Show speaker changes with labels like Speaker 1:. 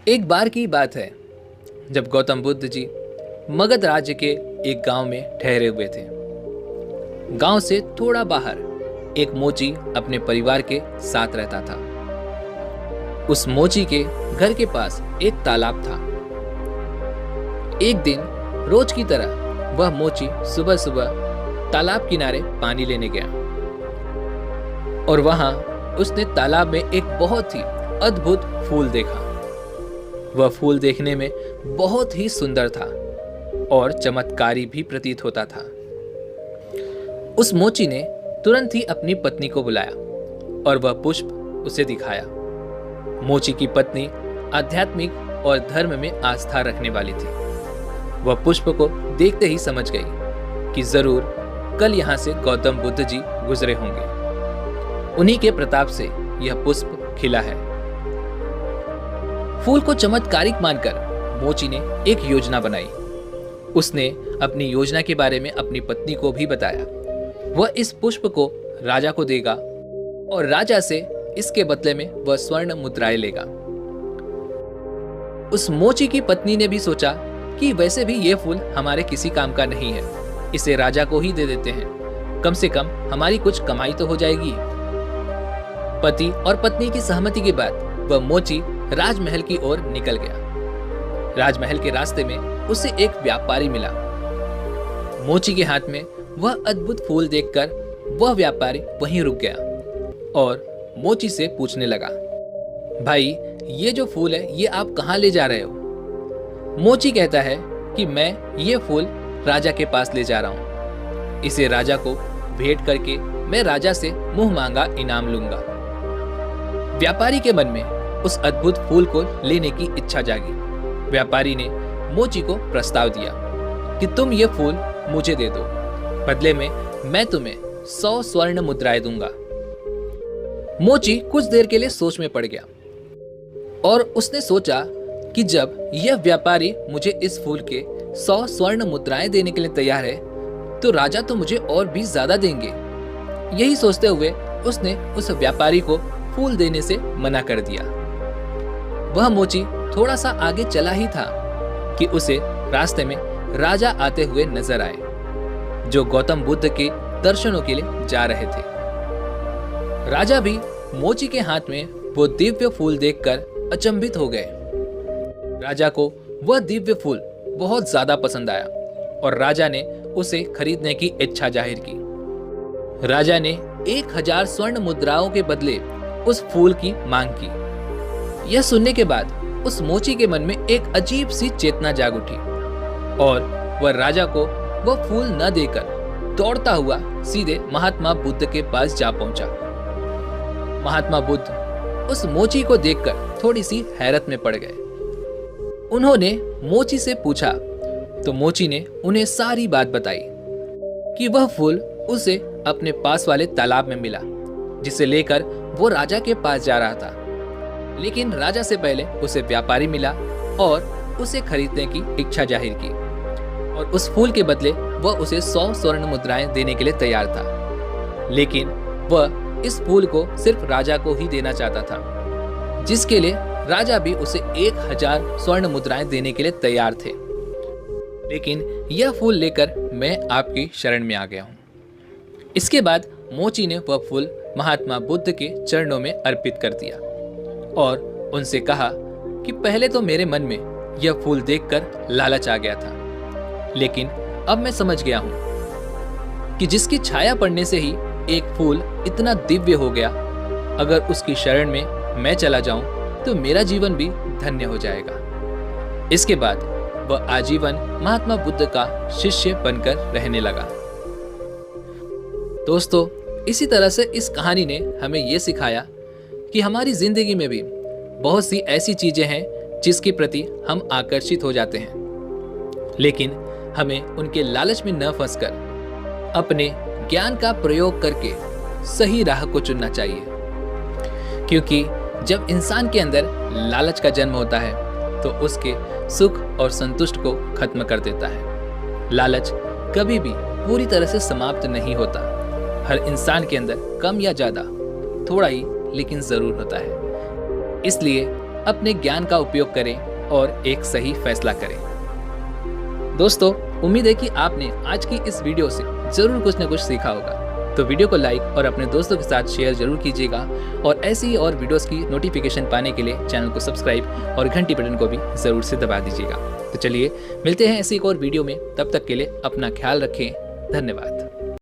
Speaker 1: एक बार की बात है जब गौतम बुद्ध जी मगध राज्य के एक गांव में ठहरे हुए थे। गांव से थोड़ा बाहर एक मोची अपने परिवार के साथ रहता था। उस मोची के घर के पास एक तालाब था। एक दिन रोज की तरह वह मोची सुबह सुबह तालाब किनारे पानी लेने गया और वहां उसने तालाब में एक बहुत ही अद्भुत फूल देखा। वह फूल देखने में बहुत ही सुंदर था और चमत्कारी भी प्रतीत होता था। उस मोची ने तुरंत ही अपनी पत्नी को बुलाया और वह पुष्प उसे दिखाया। मोची की पत्नी आध्यात्मिक और धर्म में आस्था रखने वाली थी। वह पुष्प को देखते ही समझ गई कि जरूर कल यहाँ से गौतम बुद्ध जी गुजरे होंगे। उन्हीं के प्रताप से यह पुष्प खिला है। फूल को चमत्कारिक मानकर मोची ने एक योजना बनाई। उसने अपनी योजना के बारे में अपनी पत्नी को भी बताया। वह इस पुष्प को राजा को देगा और राजा से इसके बदले में वह स्वर्ण मुद्राएं लेगा। उस मोची की पत्नी ने भी सोचा कि वैसे भी यह फूल हमारे किसी काम का नहीं है, इसे राजा को ही दे देते हैं, कम से कम हमारी कुछ कमाई तो हो जाएगी। पति और पत्नी की सहमति के बाद वह मोची राजमहल की ओर निकल गया। राजमहल के रास्ते में उसे एक व्यापारी मिला। मोची के हाथ में वह अद्भुत फूल देखकर वह व्यापारी वहीं रुक गया और मोची से पूछने लगा, भाई ये जो फूल है ये आप कहाँ ले जा रहे हो? मोची कहता है कि मैं ये फूल राजा के पास ले जा रहा हूँ। इसे राजा को भेंट करके मैं राजा से मुंह मांगा इनाम लूंगा। व्यापारी के मन में उस अद्भुत फूल को लेने की इच्छा जागी। व्यापारी ने मोची को प्रस्ताव दिया कि तुम ये फूल मुझे दे दो, बदले में मैं तुम्हें 100 स्वर्ण मुद्राएं दूंगा। मोची कुछ देर के लिए सोच में पड़ गया और उसने सोचा कि जब यह व्यापारी मुझे इस फूल के 100 स्वर्ण मुद्राएं देने के लिए तैयार है तो राजा तो मुझे और भी ज्यादा देंगे। यही सोचते हुए उसने उस व्यापारी को फूल देने से मना कर दिया। वह मोची थोड़ा सा आगे चला ही था कि उसे रास्ते में राजा आते हुए नजर आए, जो गौतम बुद्ध के दर्शनों के लिए जा रहे थे। राजा भी मोची के हाथ में वो दिव्य फूल देखकर अचंभित हो गए। राजा को वह दिव्य फूल बहुत ज्यादा पसंद आया और राजा ने उसे खरीदने की इच्छा जाहिर की। राजा ने 1000 स्वर्ण मुद्राओं के बदले उस फूल की मांग की। यह सुनने के बाद उस मोची के मन में एक अजीब सी चेतना जाग उठी और वह राजा को वह फूल न देकर दौड़ता हुआ सीधे महात्मा बुद्ध के पास जा पहुंचा। महात्मा बुद्ध उस मोची को देखकर थोड़ी सी हैरत में पड़ गए। उन्होंने मोची से पूछा तो मोची ने उन्हें सारी बात बताई कि वह फूल उसे अपने पास वाले तालाब में मिला, जिसे लेकर वो राजा के पास जा रहा था। लेकिन राजा से पहले उसे व्यापारी मिला और उसे खरीदने की इच्छा जाहिर की और उस फूल के बदले वह उसे 100 स्वर्ण मुद्राएं देने के लिए तैयार था। लेकिन वह इस फूल को सिर्फ राजा को ही देना चाहता था, जिसके लिए राजा भी उसे 1000 स्वर्ण मुद्राएं देने के लिए तैयार थे। लेकिन यह फूल लेकर मैं आपकी शरण में आ गया हूँ। इसके बाद मोची ने वह फूल महात्मा बुद्ध के चरणों में अर्पित कर दिया और उनसे कहा कि पहले तो मेरे मन में यह फूल देखकर लालच आ गया था, लेकिन अब मैं समझ गया हूं कि जिसकी छाया पड़ने से ही एक फूल इतना दिव्य हो गया, अगर उसकी शरण में मैं चला जाऊं तो मेरा जीवन भी धन्य हो जाएगा। इसके बाद वह आजीवन महात्मा बुद्ध का शिष्य बनकर रहने लगा। दोस्तों, इसी तरह से इस कहानी ने हमें यह सिखाया कि हमारी जिंदगी में भी बहुत सी ऐसी चीजें हैं जिसके प्रति हम आकर्षित हो जाते हैं, लेकिन हमें उनके लालच में न फंसकर अपने ज्ञान का प्रयोग करके सही राह को चुनना चाहिए। क्योंकि जब इंसान के अंदर लालच का जन्म होता है तो उसके सुख और संतुष्ट को खत्म कर देता है। लालच कभी भी पूरी तरह से समाप्त नहीं होता। हर इंसान के अंदर कम या ज्यादा थोड़ा ही लेकिन जरूर होता है। इसलिए अपने ज्ञान का उपयोग करें और एक सही फैसला करें। दोस्तों, उम्मीद है कि आपने आज की इस वीडियो से जरूर कुछ न कुछ सीखा होगा। तो वीडियो को लाइक और अपने दोस्तों के साथ शेयर जरूर कीजिएगा और ऐसी ही और वीडियोस की नोटिफिकेशन पाने के लिए चैनल को सब्सक्राइब और घंटी बटन को भी जरूर से दबा दीजिएगा। तो चलिए मिलते हैं ऐसी एक और वीडियो में, तब तक के लिए अपना ख्याल रखें। धन्यवाद।